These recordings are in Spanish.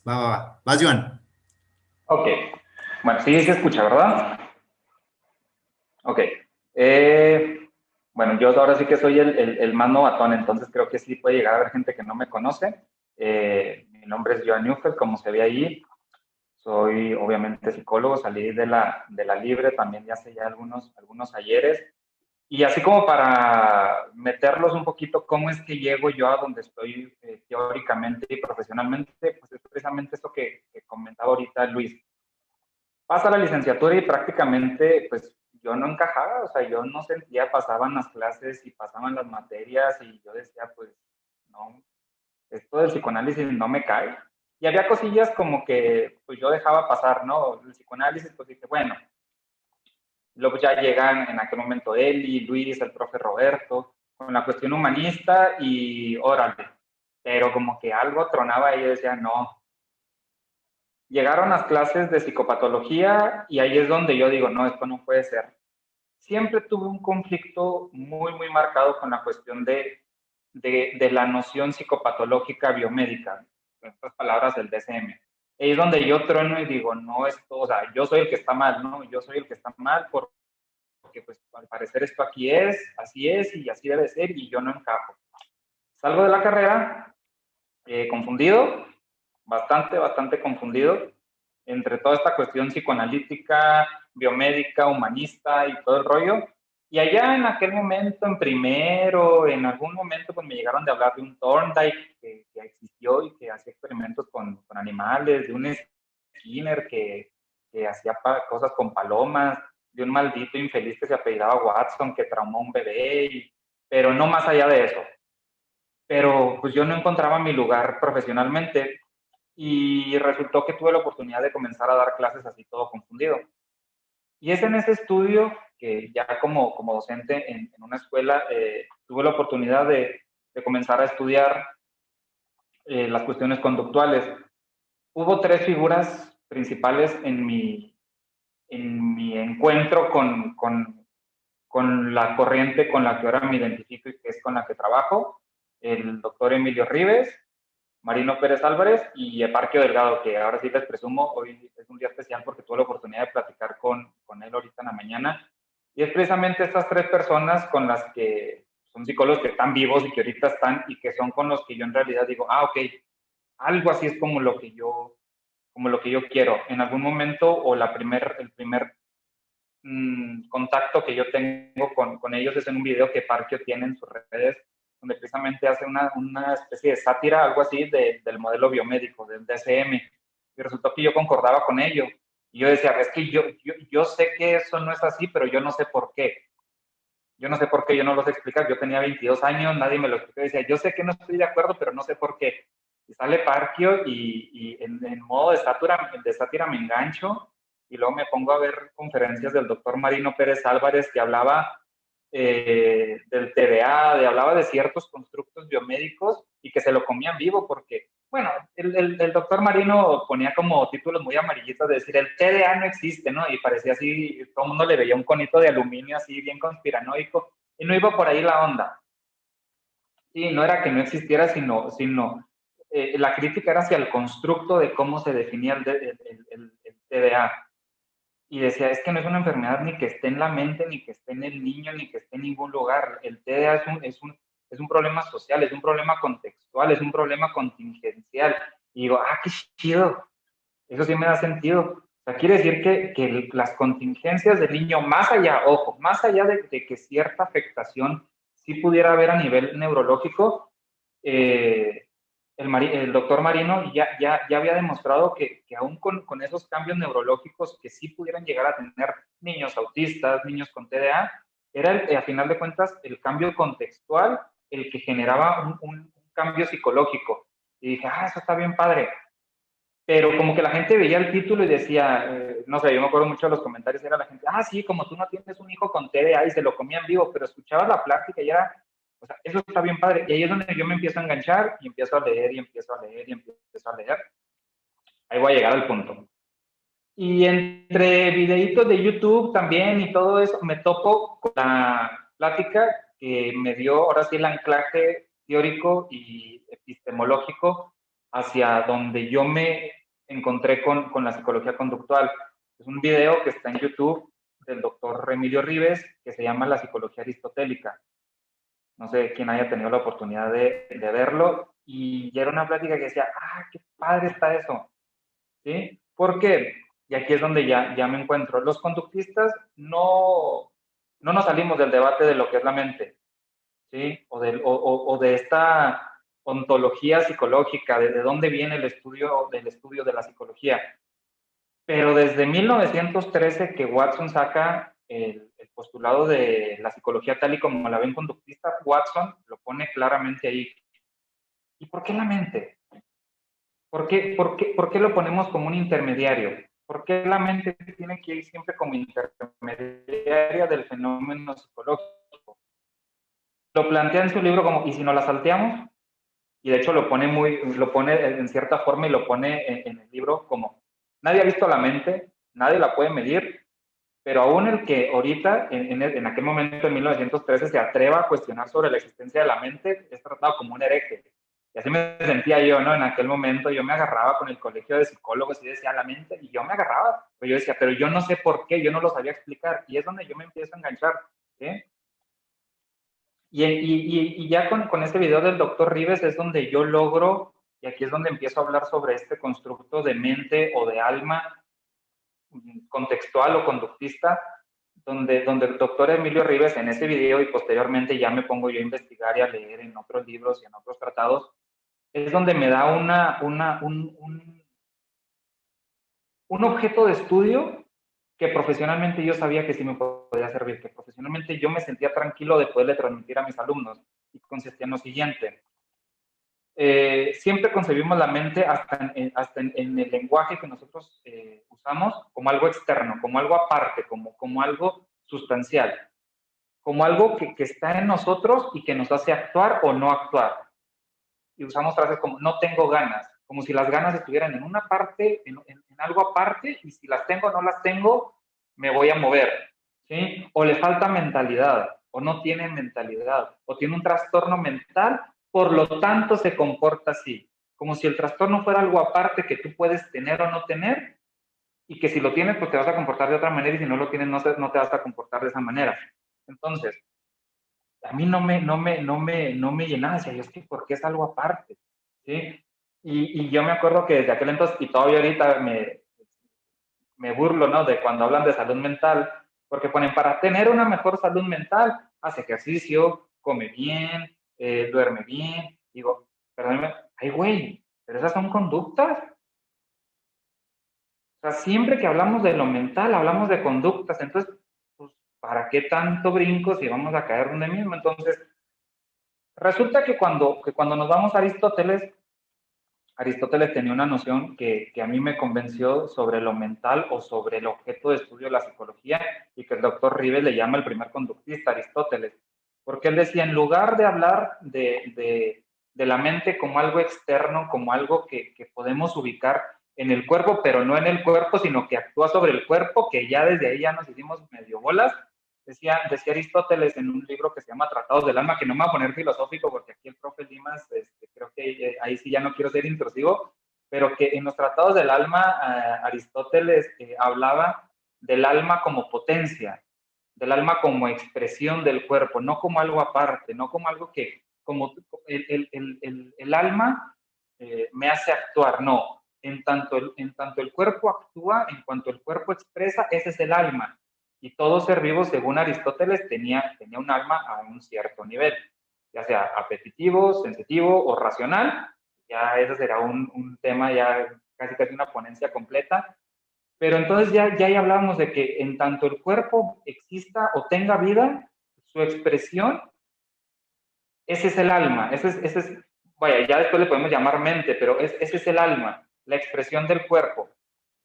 Va. Vas, Joan. Ok. Bueno, sí se escucha, ¿verdad? Ok. Bueno, yo ahora sí que soy el más novatón, entonces creo que sí puede llegar a haber gente que no me conoce. Mi nombre es Joan Neufeld, como se ve ahí. Soy obviamente psicólogo, salí de la Libre también ya hace ya algunos ayeres. Y así como para meterlos un poquito, ¿cómo es que llego yo a donde estoy teóricamente y profesionalmente? Pues es precisamente esto que comentaba ahorita Luis. Pasa la licenciatura y prácticamente, pues yo no encajaba, o sea, yo no sentía, pasaban las clases y pasaban las materias y yo decía, pues no, esto del psicoanálisis no me cae. Y había cosillas como que pues yo dejaba pasar, ¿no? El psicoanálisis, pues dije, bueno, luego ya llegan en aquel momento Eli, Luis, el profe Roberto, con la cuestión humanista y órale. Pero como que algo tronaba y yo decía, no. Llegaron las clases de psicopatología y ahí es donde yo digo, no, esto no puede ser. Siempre tuve un conflicto muy marcado con la cuestión de la noción psicopatológica biomédica, en estas palabras del DSM. Ahí es donde yo trueno y digo, no, esto, o sea, yo soy el que está mal, ¿no? Yo soy el que está mal porque pues al parecer esto aquí así es y así debe ser y yo no encajo. Salgo de la carrera confundido, bastante confundido entre toda esta cuestión psicoanalítica, biomédica, humanista y todo el rollo. Y allá en aquel momento, en primero, en algún momento, pues me llegaron de hablar de un Thorndike que existió y que hacía experimentos con animales, de un Skinner que hacía cosas con palomas, de un maldito infeliz que se apellidaba Watson que traumó a un bebé, pero no más allá de eso. Pero pues yo no encontraba mi lugar profesionalmente y resultó que tuve la oportunidad de comenzar a dar clases así todo confundido. Y es en ese estudio que ya como docente en una escuela tuve la oportunidad de comenzar a estudiar las cuestiones conductuales. Hubo tres figuras principales en mi encuentro con la corriente con la que ahora me identifico y que es con la que trabajo, el doctor Emilio Rives, Marino Pérez Álvarez y Eparquio Delgado, que ahora sí les presumo, hoy es un día especial porque tuve la oportunidad de platicar con él ahorita en la mañana. Y es precisamente estas tres personas con las que son psicólogos que están vivos y que ahorita están y que son con los que yo en realidad digo, ok, algo así es como lo que yo quiero. En algún momento o el primer contacto que yo tengo con ellos es en un video que Parquio tiene en sus redes, donde precisamente hace una especie de sátira, algo así, del modelo biomédico, del DSM. Y resultó que yo concordaba con ello. Y yo decía, es que yo sé que eso no es así, pero yo no sé por qué. Yo no sé por qué, yo no lo sé explicar. Yo tenía 22 años, nadie me lo explicó. Decía, yo sé que no estoy de acuerdo, pero no sé por qué. Y sale Parquio y en modo de sátira me engancho y luego me pongo a ver conferencias del doctor Marino Pérez Álvarez que hablaba del TDA, hablaba de ciertos constructos biomédicos y que se lo comían vivo porque, bueno, el doctor Marino ponía como títulos muy amarillitos de decir, el TDA no existe, ¿no? Y parecía así, todo el mundo le veía un conito de aluminio así bien conspiranoico y no iba por ahí la onda. Sí, no era que no existiera, sino la crítica era hacia el constructo de cómo se definía el TDA. Y decía, es que no es una enfermedad ni que esté en la mente, ni que esté en el niño, ni que esté en ningún lugar. El TDA es un problema social, es un problema contextual, es un problema contingencial. Y digo, qué chido, eso sí me da sentido. O sea, quiere decir que las contingencias del niño, más allá, ojo, más allá de que cierta afectación sí pudiera haber a nivel neurológico, eh, el doctor Marino ya había demostrado que aún con esos cambios neurológicos que sí pudieran llegar a tener niños autistas, niños con TDA, era a final de cuentas el cambio contextual el que generaba un cambio psicológico. Y dije, eso está bien padre. Pero como que la gente veía el título y decía, no sé, yo me acuerdo mucho de los comentarios, era la gente, sí, como tú no tienes un hijo con TDA y se lo comían vivo, pero escuchabas la plática y era, o sea, eso está bien padre. Y ahí es donde yo me empiezo a enganchar y empiezo a leer y empiezo a leer y empiezo a leer. Ahí voy a llegar al punto. Y entre videitos de YouTube también y todo eso, me topo con la plática que me dio ahora sí el anclaje teórico y epistemológico hacia donde yo me encontré con la psicología conductual. Es un video que está en YouTube del doctor Emilio Rives, que se llama La psicología aristotélica. No sé quién haya tenido la oportunidad de verlo, y era una plática que decía, qué padre está eso, ¿sí? ¿Por qué? Y aquí es donde ya me encuentro. Los conductistas no nos salimos del debate de lo que es la mente, ¿sí? O de esta ontología psicológica, de dónde viene el estudio de la psicología. Pero desde 1913 que Watson saca el postulado de la psicología tal y como la ven conductista, Watson lo pone claramente ahí. ¿Y por qué la mente? ¿Por qué lo ponemos como un intermediario? ¿Por qué la mente tiene que ir siempre como intermediaria del fenómeno psicológico? Lo plantea en su libro como, ¿y si no la salteamos? Y de hecho lo pone en cierta forma, y lo pone en el libro como, nadie ha visto la mente, nadie la puede medir, pero aún el que ahorita, en aquel momento, en 1913, se atreva a cuestionar sobre la existencia de la mente, es tratado como un hereje. Y así me sentía yo, ¿no? En aquel momento yo me agarraba con el colegio de psicólogos y decía la mente, y yo me agarraba, pero yo decía, pero yo no sé por qué, yo no lo sabía explicar, y es donde yo me empiezo a enganchar, ¿sí? Y ya con este video del doctor Rives es donde yo logro, y aquí es donde empiezo a hablar sobre este constructo de mente o de alma contextual o conductista, donde el doctor Emilio Rives en ese video, y posteriormente ya me pongo yo a investigar y a leer en otros libros y en otros tratados, es donde me da un objeto de estudio que profesionalmente yo sabía que sí me podía servir, que profesionalmente yo me sentía tranquilo de poderle transmitir a mis alumnos, y consistía en lo siguiente. Siempre concebimos la mente hasta en el lenguaje que nosotros usamos como algo externo, como algo aparte, como algo sustancial, como algo que está en nosotros y que nos hace actuar o no actuar. Y usamos frases como no tengo ganas, como si las ganas estuvieran en una parte, en algo aparte, y si las tengo o no las tengo, me voy a mover, ¿sí? O le falta mentalidad, o no tiene mentalidad, o tiene un trastorno mental, por lo tanto se comporta así, como si el trastorno fuera algo aparte que tú puedes tener o no tener, y que si lo tienes, pues te vas a comportar de otra manera, y si no lo tienes, no te vas a comportar de esa manera. Entonces, a mí no me llenaba, decía yo, es que ¿por qué es algo aparte? ¿Sí? Y yo me acuerdo que desde aquel entonces, y todavía ahorita me burlo, ¿no? De cuando hablan de salud mental, porque ponen, para tener una mejor salud mental, hace ejercicio, come bien, duerme bien. Digo, perdóname, ay, güey, pero esas son conductas. O sea, siempre que hablamos de lo mental, hablamos de conductas. Entonces, pues, ¿para qué tanto brinco si vamos a caer donde mismo? Entonces, resulta que cuando nos vamos a Aristóteles, Aristóteles tenía una noción que a mí me convenció sobre lo mental o sobre el objeto de estudio de la psicología, y que el doctor Rives le llama el primer conductista, Aristóteles, porque él decía, en lugar de hablar de la mente como algo externo, como algo que podemos ubicar en el cuerpo, pero no en el cuerpo, sino que actúa sobre el cuerpo, que ya desde ahí ya nos hicimos medio bolas. Decía Aristóteles en un libro que se llama Tratados del Alma, que no me voy a poner filosófico porque aquí el profe Limas, creo que ahí sí ya no quiero ser intrusivo, pero que en los Tratados del Alma Aristóteles hablaba del alma como potencia, del alma como expresión del cuerpo, no como algo aparte, no como algo que, como el alma me hace actuar, no. En tanto el cuerpo actúa, en cuanto el cuerpo expresa, ese es el alma. Y todo ser vivo, según Aristóteles, tenía un alma a un cierto nivel, ya sea apetitivo, sensitivo o racional. Ya ese será un tema, ya casi una ponencia completa. Pero entonces ya ahí hablábamos de que en tanto el cuerpo exista o tenga vida, su expresión, ese es el alma, vaya, ya después le podemos llamar mente, pero ese es el alma, la expresión del cuerpo.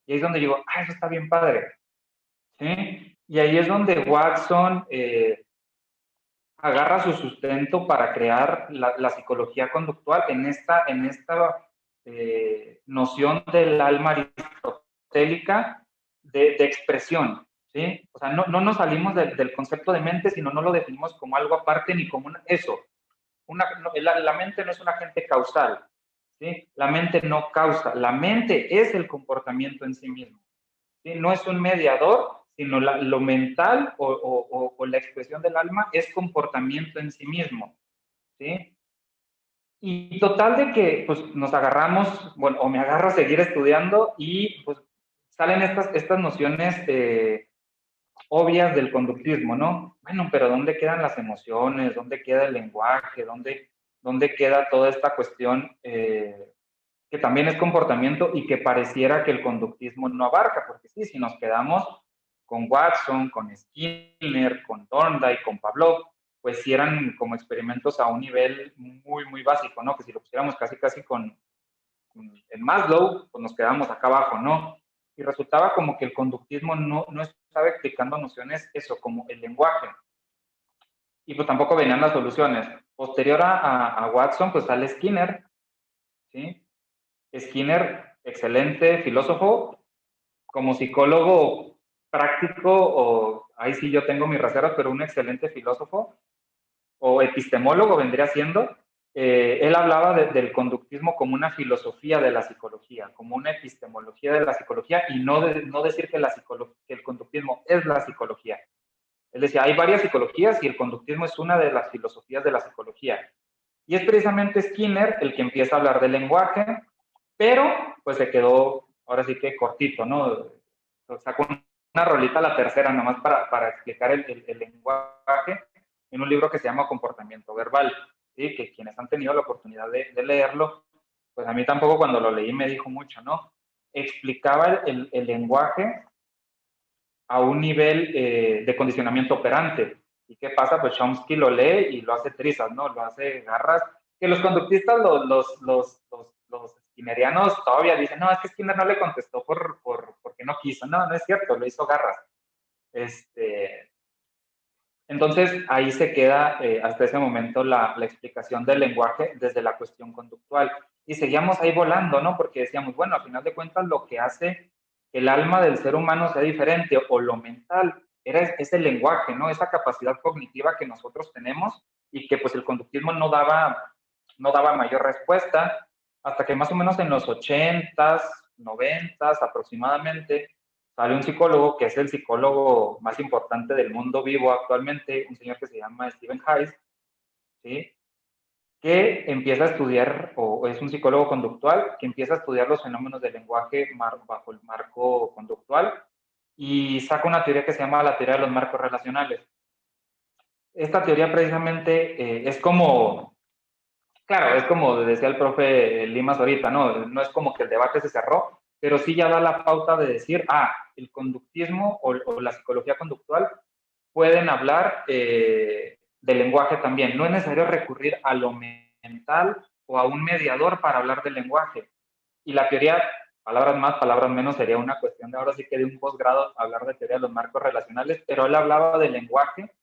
Y ahí es donde digo, eso está bien padre, ¿sí? Y ahí es donde Watson agarra su sustento para crear la psicología conductual en esta noción del alma aristotélica de expresión, ¿sí? O sea, no nos salimos del concepto de mente, sino no lo definimos como algo aparte ni como eso. La mente no es un agente causal, ¿sí? La mente no causa, la mente es el comportamiento en sí mismo, ¿sí? No es un mediador, sino lo mental o la expresión del alma es comportamiento en sí mismo, ¿sí? Y total de que pues nos agarramos, bueno, o me agarro a seguir estudiando y pues salen estas nociones obvias del conductismo, ¿no? Bueno, pero ¿dónde quedan las emociones? ¿Dónde queda el lenguaje? ¿Dónde queda toda esta cuestión que también es comportamiento y que pareciera que el conductismo no abarca? Porque sí, si nos quedamos con Watson, con Skinner, con Thorndike, con Pavlov, pues sí eran como experimentos a un nivel muy, muy básico, ¿no? Que si lo pusiéramos casi, casi en Maslow, pues nos quedamos acá abajo, ¿no? Y resultaba como que el conductismo no estaba explicando nociones, eso, como el lenguaje. Y pues tampoco venían las soluciones. Posterior a Watson, pues sale Skinner, ¿sí? Skinner, excelente filósofo, como psicólogo práctico, o ahí sí yo tengo mis reservas, pero un excelente filósofo, o epistemólogo vendría siendo. Él hablaba del conductismo como una filosofía de la psicología, como una epistemología de la psicología, y no decir que el conductismo es la psicología. Él decía, hay varias psicologías y el conductismo es una de las filosofías de la psicología. Y es precisamente Skinner el que empieza a hablar del lenguaje, pero pues se quedó ahora sí que cortito, ¿no? Sacó una rolita a la tercera nomás para explicar el lenguaje en un libro que se llama Comportamiento Verbal, ¿sí? Que quienes han tenido la oportunidad de leerlo, pues a mí tampoco cuando lo leí me dijo mucho, ¿no? Explicaba el lenguaje a un nivel de condicionamiento operante. ¿Y qué pasa? Pues Chomsky lo lee y lo hace trizas, ¿no? Lo hace garras. Que los conductistas, los skinnerianos todavía dicen, no, es que Skinner no le contestó porque no quiso. No, no es cierto, lo hizo garras. Entonces, ahí se queda hasta ese momento la explicación del lenguaje desde la cuestión conductual. Y seguíamos ahí volando, ¿no? Porque decíamos, bueno, al final de cuentas, lo que hace que el alma del ser humano sea diferente o lo mental es el lenguaje, ¿no? Esa capacidad cognitiva que nosotros tenemos y que pues el conductismo no daba mayor respuesta hasta que más o menos en los 80s, 90s aproximadamente, sale un psicólogo que es el psicólogo más importante del mundo vivo actualmente, un señor que se llama Stephen Hayes, ¿sí? Que empieza a estudiar, o es un psicólogo conductual, que empieza a estudiar los fenómenos del lenguaje bajo el marco conductual y saca una teoría que se llama la teoría de los marcos relacionales. Esta teoría precisamente es como, claro, es como decía el profe Limas ahorita, ¿no? No es como que el debate se cerró, pero sí ya da la pauta de decir, el conductismo o la psicología conductual pueden hablar del lenguaje también. No es necesario recurrir a lo mental o a un mediador para hablar del lenguaje. Y la teoría, palabras más, palabras menos, sería una cuestión de ahora sí que de un posgrado hablar de teoría de los marcos relacionales, pero él hablaba del lenguaje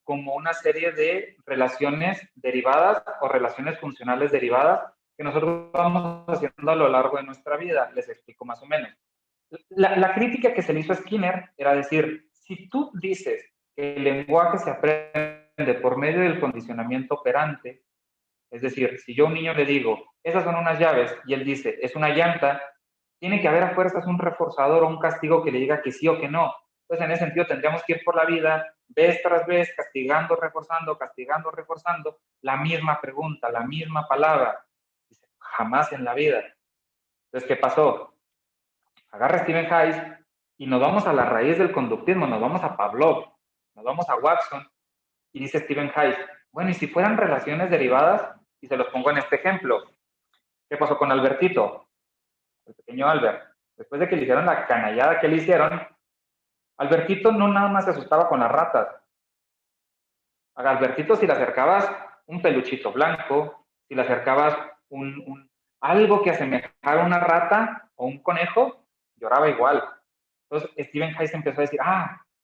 como una serie de relaciones derivadas o relaciones funcionales derivadas que nosotros vamos haciendo a lo largo de nuestra vida. Les explico más o menos. La crítica que se le hizo a Skinner era decir, si tú dices que el lenguaje se aprende por medio del condicionamiento operante, es decir, si yo a un niño le digo, esas son unas llaves, y él dice, es una llanta, tiene que haber a fuerzas un reforzador o un castigo que le diga que sí o que no. Entonces, en ese sentido, tendríamos que ir por la vida, vez tras vez, castigando, reforzando, la misma pregunta, la misma palabra. Dice, jamás en la vida. Entonces, ¿qué pasó? Agarra Stephen Hayes y nos vamos a la raíz del conductismo, nos vamos a Pavlov, nos vamos a Watson, y dice Stephen Hayes, bueno, y si fueran relaciones derivadas, y se los pongo en este ejemplo, ¿qué pasó con Albertito? El pequeño Albert. Después de que le hicieron la canallada que le hicieron, Albertito no nada más se asustaba con las ratas. A Albertito si le acercabas un peluchito blanco, si le acercabas algo que asemejara una rata o un conejo, lloraba igual. Entonces Stephen Hayes empezó a decir,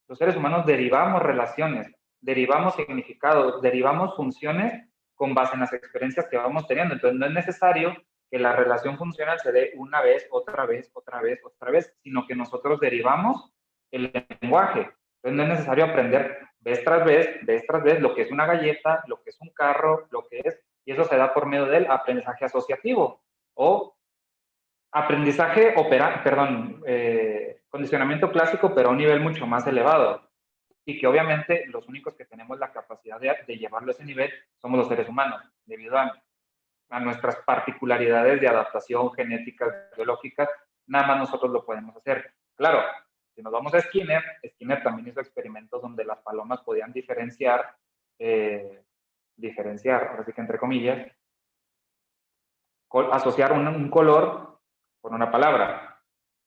los seres humanos derivamos relaciones, derivamos significados, derivamos funciones con base en las experiencias que vamos teniendo. Entonces no es necesario que la relación funcional se dé una vez, otra vez, otra vez, otra vez, sino que nosotros derivamos el lenguaje. Entonces no es necesario aprender vez tras vez lo que es una galleta, lo que es un carro, lo que es, y eso se da por medio del aprendizaje asociativo. O aprendizaje, condicionamiento clásico, pero a un nivel mucho más elevado. Y que obviamente los únicos que tenemos la capacidad de llevarlo a ese nivel somos los seres humanos, debido a nuestras particularidades de adaptación genética, biológica, nada más nosotros lo podemos hacer. Claro, si nos vamos a Skinner, Skinner también hizo experimentos donde las palomas podían diferenciar, ahora sí que entre comillas, asociar un color con una palabra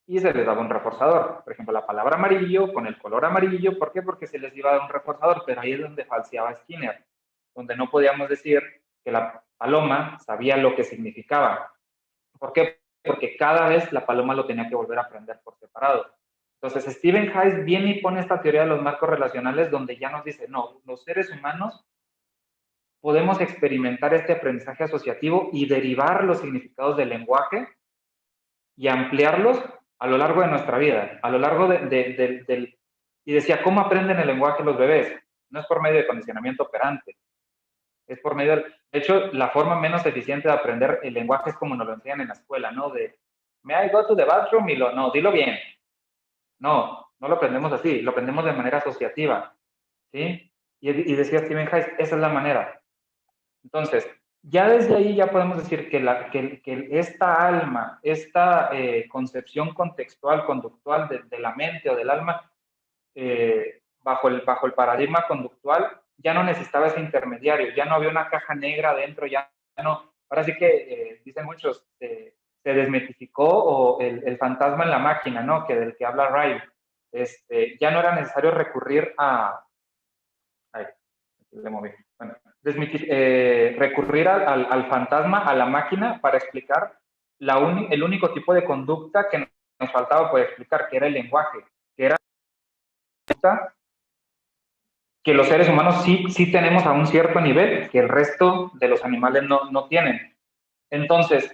y se les daba un reforzador. Por ejemplo, la palabra amarillo con el color amarillo, ¿por qué? Porque se les iba a dar un reforzador, pero ahí es donde falseaba Skinner, donde no podíamos decir que la paloma sabía lo que significaba. ¿Por qué? Porque cada vez la paloma lo tenía que volver a aprender por separado. Entonces, Stephen Hayes viene y pone esta teoría de los marcos relacionales donde ya nos dice, no, los seres humanos podemos experimentar este aprendizaje asociativo y derivar los significados del lenguaje y ampliarlos a lo largo de nuestra vida, a lo largo del... Y decía, ¿cómo aprenden el lenguaje los bebés? No es por medio de condicionamiento operante, es por medio... De hecho, la forma menos eficiente de aprender el lenguaje es como nos lo enseñan en la escuela, ¿no? De, ¿may I go to the bathroom? Y no, dilo bien. No, no lo aprendemos así, lo aprendemos de manera asociativa, ¿sí? Y decía Stephen Hayes, esa es la manera. Entonces, ya desde ahí ya podemos decir que esta alma, esta concepción contextual, conductual de la mente o del alma, bajo el paradigma conductual, ya no necesitaba ese intermediario, ya no había una caja negra adentro, ya no. Ahora sí que dicen muchos, se desmitificó o el fantasma en la máquina, ¿no? Que del que habla Ray. Ya no era necesario recurrir a... Ay, aquí le moví. Bueno, recurrir al fantasma, a la máquina, para explicar el único tipo de conducta que nos faltaba por explicar, que era el lenguaje, que era que los seres humanos sí tenemos a un cierto nivel, que el resto de los animales no tienen. Entonces,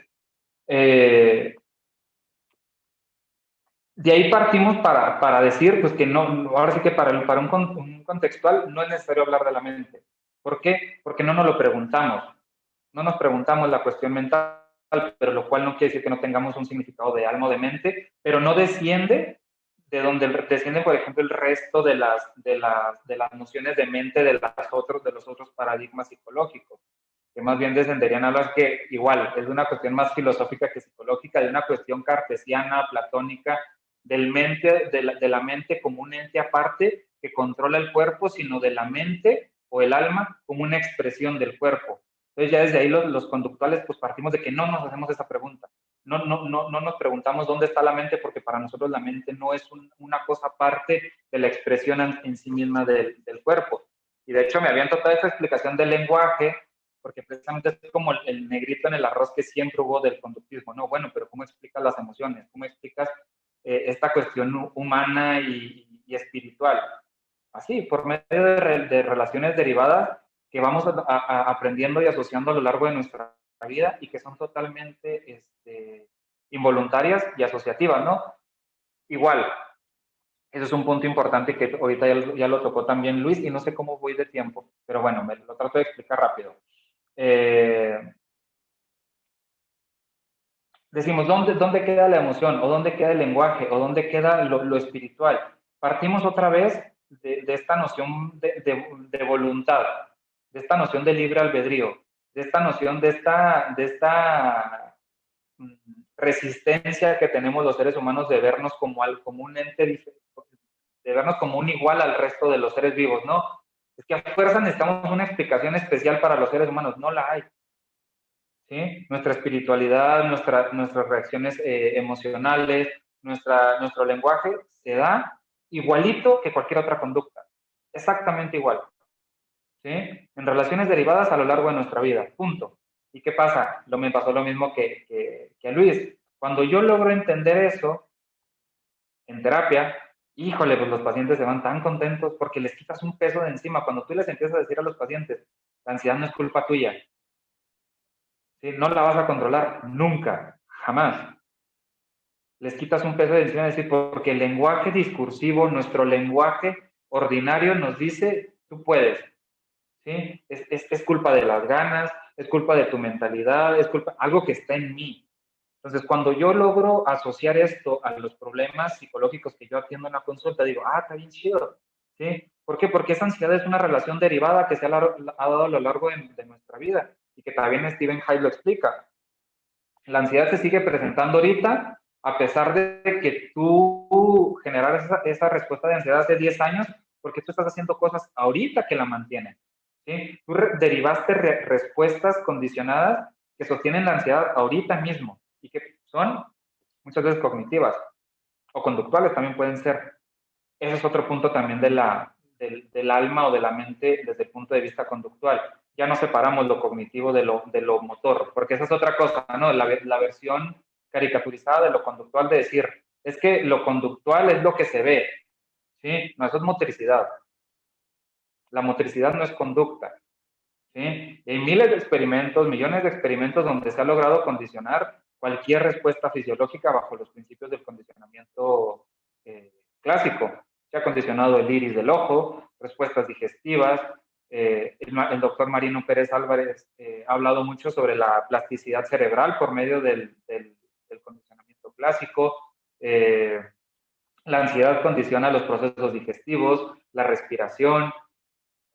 de ahí partimos para decir pues que no, ahora sí que para un contextual no es necesario hablar de la mente. ¿Por qué? Porque no nos lo preguntamos. No nos preguntamos la cuestión mental, pero lo cual no quiere decir que no tengamos un significado de alma o de mente, pero no desciende de donde descienden, por ejemplo, el resto de las nociones de mente de los otros paradigmas psicológicos, que más bien descenderían a las que igual es una cuestión más filosófica que psicológica, de una cuestión cartesiana, platónica, de la mente como un ente aparte que controla el cuerpo, sino de la mente o el alma como una expresión del cuerpo. Entonces ya desde ahí los conductuales pues partimos de que no nos hacemos esa pregunta. No nos preguntamos dónde está la mente, porque para nosotros la mente no es una cosa aparte de la expresión en sí misma del cuerpo. Y de hecho me habían toda esta explicación del lenguaje, porque precisamente es como el negrito en el arroz que siempre hubo del conductismo. No, bueno, pero ¿cómo explicas las emociones? ¿Cómo explicas esta cuestión humana y espiritual? Así, por medio de relaciones derivadas que vamos aprendiendo y asociando a lo largo de nuestra vida y que son totalmente involuntarias y asociativas, ¿no? Igual, eso es un punto importante que ahorita ya lo tocó también Luis, y no sé cómo voy de tiempo, pero bueno, me lo trato de explicar rápido. Decimos, ¿dónde queda la emoción? ¿O dónde queda el lenguaje? ¿O dónde queda lo espiritual? Partimos otra vez de esta noción de voluntad, de esta noción de libre albedrío, de esta noción de esta resistencia que tenemos los seres humanos de vernos como un ente diferente, de vernos como un igual al resto de los seres vivos, ¿no? Es que a fuerza necesitamos una explicación especial para los seres humanos, no la hay. ¿Sí? Nuestra espiritualidad, nuestras reacciones emocionales, nuestro lenguaje se da igualito que cualquier otra conducta, exactamente igual, ¿sí? En relaciones derivadas a lo largo de nuestra vida, punto. ¿Y qué pasa? Me pasó lo mismo que a Luis. Cuando yo logro entender eso en terapia, híjole, pues los pacientes se van tan contentos porque les quitas un peso de encima. Cuando tú les empiezas a decir a los pacientes, la ansiedad no es culpa tuya, ¿sí? No la vas a controlar nunca, jamás. Les quitas un peso de encima, decir, porque el lenguaje discursivo, nuestro lenguaje ordinario nos dice, tú puedes, ¿sí? Es culpa de las ganas, es culpa de tu mentalidad, es culpa, algo que está en mí. Entonces, cuando yo logro asociar esto a los problemas psicológicos que yo atiendo en la consulta, digo, está bien chido, ¿sí? ¿Por qué? Porque esa ansiedad es una relación derivada que se ha dado a lo largo de nuestra vida y que también Stephen Hayes lo explica. La ansiedad se sigue presentando ahorita, a pesar de que tú generaras esa respuesta de ansiedad hace 10 años, porque tú estás haciendo cosas ahorita que la mantienen. ¿Sí? Tú derivaste respuestas condicionadas que sostienen la ansiedad ahorita mismo y que son muchas veces cognitivas o conductuales también pueden ser. Ese es otro punto también del alma o de la mente desde el punto de vista conductual. Ya no separamos lo cognitivo de lo motor, porque esa es otra cosa, ¿no? La versión caricaturizada de lo conductual de decir, es que lo conductual es lo que se ve, ¿sí? No, eso es motricidad. La motricidad no es conducta, ¿sí? Y hay miles de experimentos, millones de experimentos donde se ha logrado condicionar cualquier respuesta fisiológica bajo los principios del condicionamiento clásico. Se ha condicionado el iris del ojo, respuestas digestivas. El doctor Marino Pérez Álvarez ha hablado mucho sobre la plasticidad cerebral por medio del condicionamiento clásico. La ansiedad condiciona los procesos digestivos, la respiración,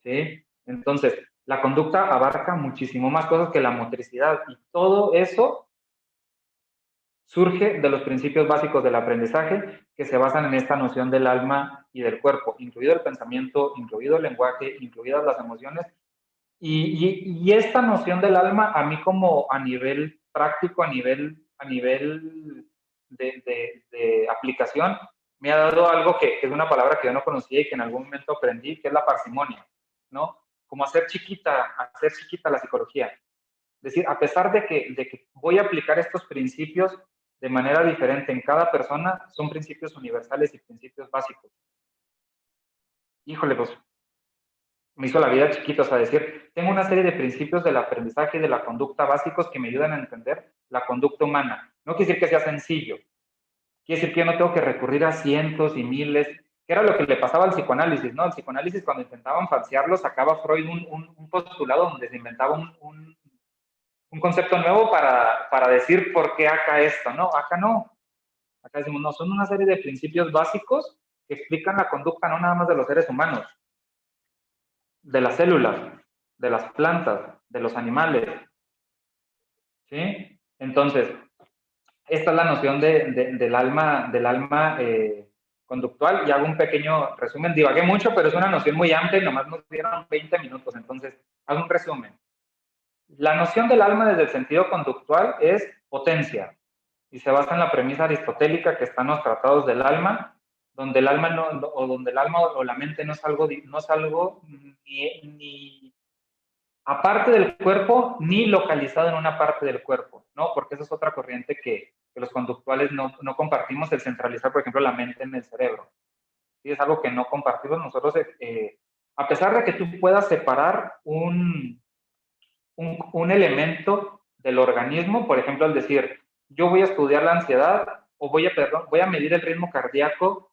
¿sí? Entonces, la conducta abarca muchísimo más cosas que la motricidad y todo eso surge de los principios básicos del aprendizaje que se basan en esta noción del alma y del cuerpo, incluido el pensamiento, incluido el lenguaje, incluidas las emociones. Y esta noción del alma, a mí como a nivel práctico, a nivel de aplicación, me ha dado algo que es una palabra que yo no conocía y que en algún momento aprendí, que es la parsimonia, ¿no? Como hacer chiquita la psicología. Es decir, a pesar de que voy a aplicar estos principios de manera diferente en cada persona, son principios universales y principios básicos. Híjole, pues me hizo la vida chiquita, o sea, decir, tengo una serie de principios del aprendizaje y de la conducta básicos que me ayudan a entender la conducta humana. No quiere decir que sea sencillo, quiere decir que yo no tengo que recurrir a cientos y miles, que era lo que le pasaba al psicoanálisis, ¿no? El psicoanálisis, cuando intentaban falsearlo, sacaba Freud un postulado donde se inventaba un concepto nuevo para decir por qué acá esto, ¿no? Acá no. Acá decimos, no, son una serie de principios básicos que explican la conducta no nada más de los seres humanos, de las células, de las plantas, de los animales, ¿sí? Entonces, esta es la noción del alma conductual y hago un pequeño resumen. Divagué mucho, pero es una noción muy amplia y nomás nos dieron 20 minutos, entonces hago un resumen. La noción del alma desde el sentido conductual es potencia y se basa en la premisa aristotélica que está en los tratados del alma, donde el alma o la mente no es algo ni aparte del cuerpo ni localizado en una parte del cuerpo, ¿no? Porque esa es otra corriente que los conductuales no compartimos, el centralizar, por ejemplo, la mente en el cerebro. Sí, es algo que no compartimos nosotros, a pesar de que tú puedas separar un elemento del organismo, por ejemplo, al decir, yo voy a estudiar la ansiedad o voy a medir el ritmo cardíaco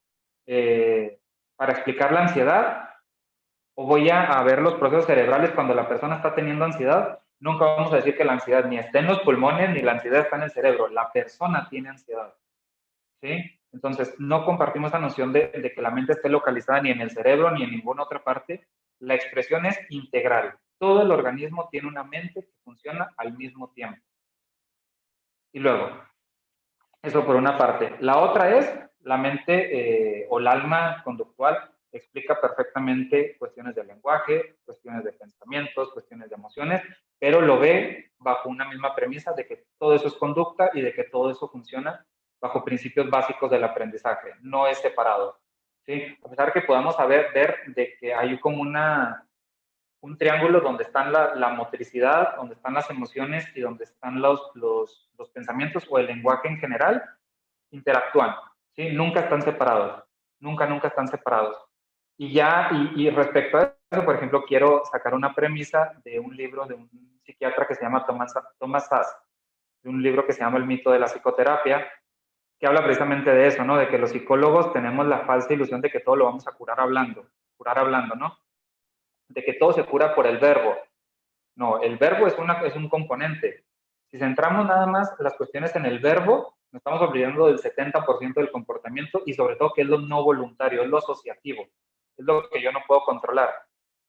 para explicar la ansiedad, o voy a ver los procesos cerebrales cuando la persona está teniendo ansiedad, nunca vamos a decir que la ansiedad ni está en los pulmones ni la ansiedad está en el cerebro, la persona tiene ansiedad, ¿sí? Entonces, no compartimos esa noción de que la mente esté localizada ni en el cerebro ni en ninguna otra parte. La expresión es integral. Todo el organismo tiene una mente que funciona al mismo tiempo. Y luego, eso por una parte. La otra es la mente o el alma conductual explica perfectamente cuestiones de lenguaje, cuestiones de pensamientos, cuestiones de emociones, pero lo ve bajo una misma premisa de que todo eso es conducta y de que todo eso funciona bajo principios básicos del aprendizaje, no es separado. ¿Sí? A pesar que podamos ver de que hay como un triángulo donde están la motricidad, donde están las emociones y donde están los pensamientos o el lenguaje en general, interactúan, ¿sí? Nunca están separados, nunca están separados. Y respecto a eso, por ejemplo, quiero sacar una premisa de un libro de un psiquiatra que se llama Thomas Szasz, de un libro que se llama El mito de la psicoterapia, que habla precisamente de eso, ¿no? De que los psicólogos tenemos la falsa ilusión de que todo lo vamos a curar hablando, ¿no? De que todo se cura por el verbo. No, el verbo es un componente, Si centramos nada más las cuestiones en el verbo, nos estamos olvidando del 70% del comportamiento y sobre todo que es lo no voluntario, es lo asociativo, es lo que yo no puedo controlar.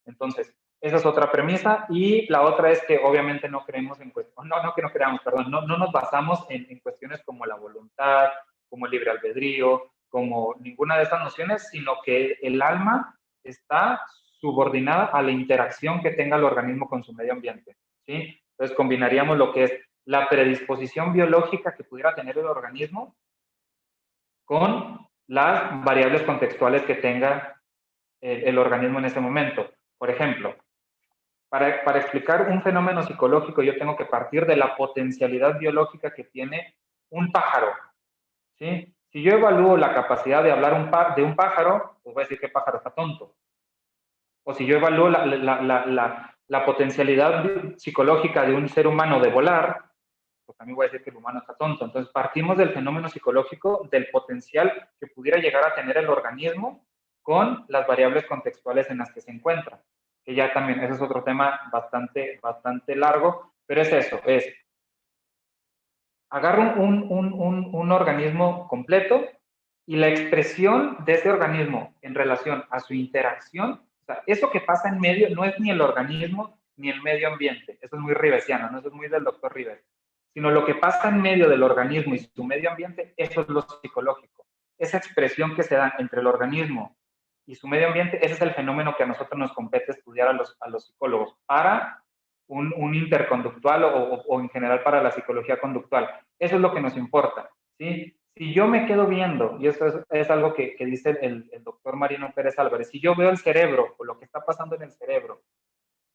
Entonces, esa es otra premisa. Y la otra es que obviamente no creemos en cuestiones, no que no creamos, perdón, no nos basamos en cuestiones como la voluntad, como el libre albedrío, como ninguna de estas nociones, sino que el alma está subordinada a la interacción que tenga el organismo con su medio ambiente, ¿sí? Entonces combinaríamos lo que es la predisposición biológica que pudiera tener el organismo con las variables contextuales que tenga el organismo en ese momento. Por ejemplo, para explicar un fenómeno psicológico yo tengo que partir de la potencialidad biológica que tiene un pájaro, ¿sí? Si yo evalúo la capacidad de hablar de un pájaro, pues voy a decir que el pájaro está tonto. O si yo evalúo la potencialidad psicológica de un ser humano de volar, pues también voy a decir que el humano está tonto. Entonces partimos del fenómeno psicológico, del potencial que pudiera llegar a tener el organismo con las variables contextuales en las que se encuentra. Que ya también, ese es otro tema bastante largo, pero es eso, es agarro un organismo completo y la expresión de ese organismo en relación a su interacción, o sea, eso que pasa en medio no es ni el organismo ni el medio ambiente, eso es muy rivesiano, ¿no? Eso es muy del doctor Rives, sino lo que pasa en medio del organismo y su medio ambiente, eso es lo psicológico. Esa expresión que se da entre el organismo y su medio ambiente, ese es el fenómeno que a nosotros nos compete estudiar a los psicólogos para un interconductual o en general para la psicología conductual. Eso es lo que nos importa, ¿sí? Si yo me quedo viendo, y esto es algo que dice el doctor Marino Pérez Álvarez, si yo veo el cerebro o lo que está pasando en el cerebro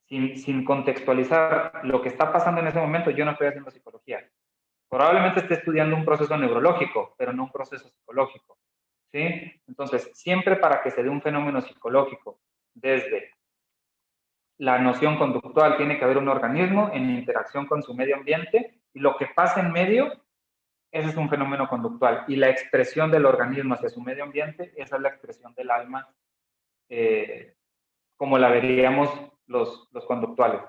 sin contextualizar lo que está pasando en ese momento, yo no estoy haciendo psicología. Probablemente esté estudiando un proceso neurológico, pero no un proceso psicológico, ¿sí? Entonces, siempre para que se dé un fenómeno psicológico desde la noción conductual, tiene que haber un organismo en interacción con su medio ambiente y lo que pasa en medio, ese es un fenómeno conductual. Y la expresión del organismo hacia su medio ambiente, esa es la expresión del alma, como la veríamos los conductuales.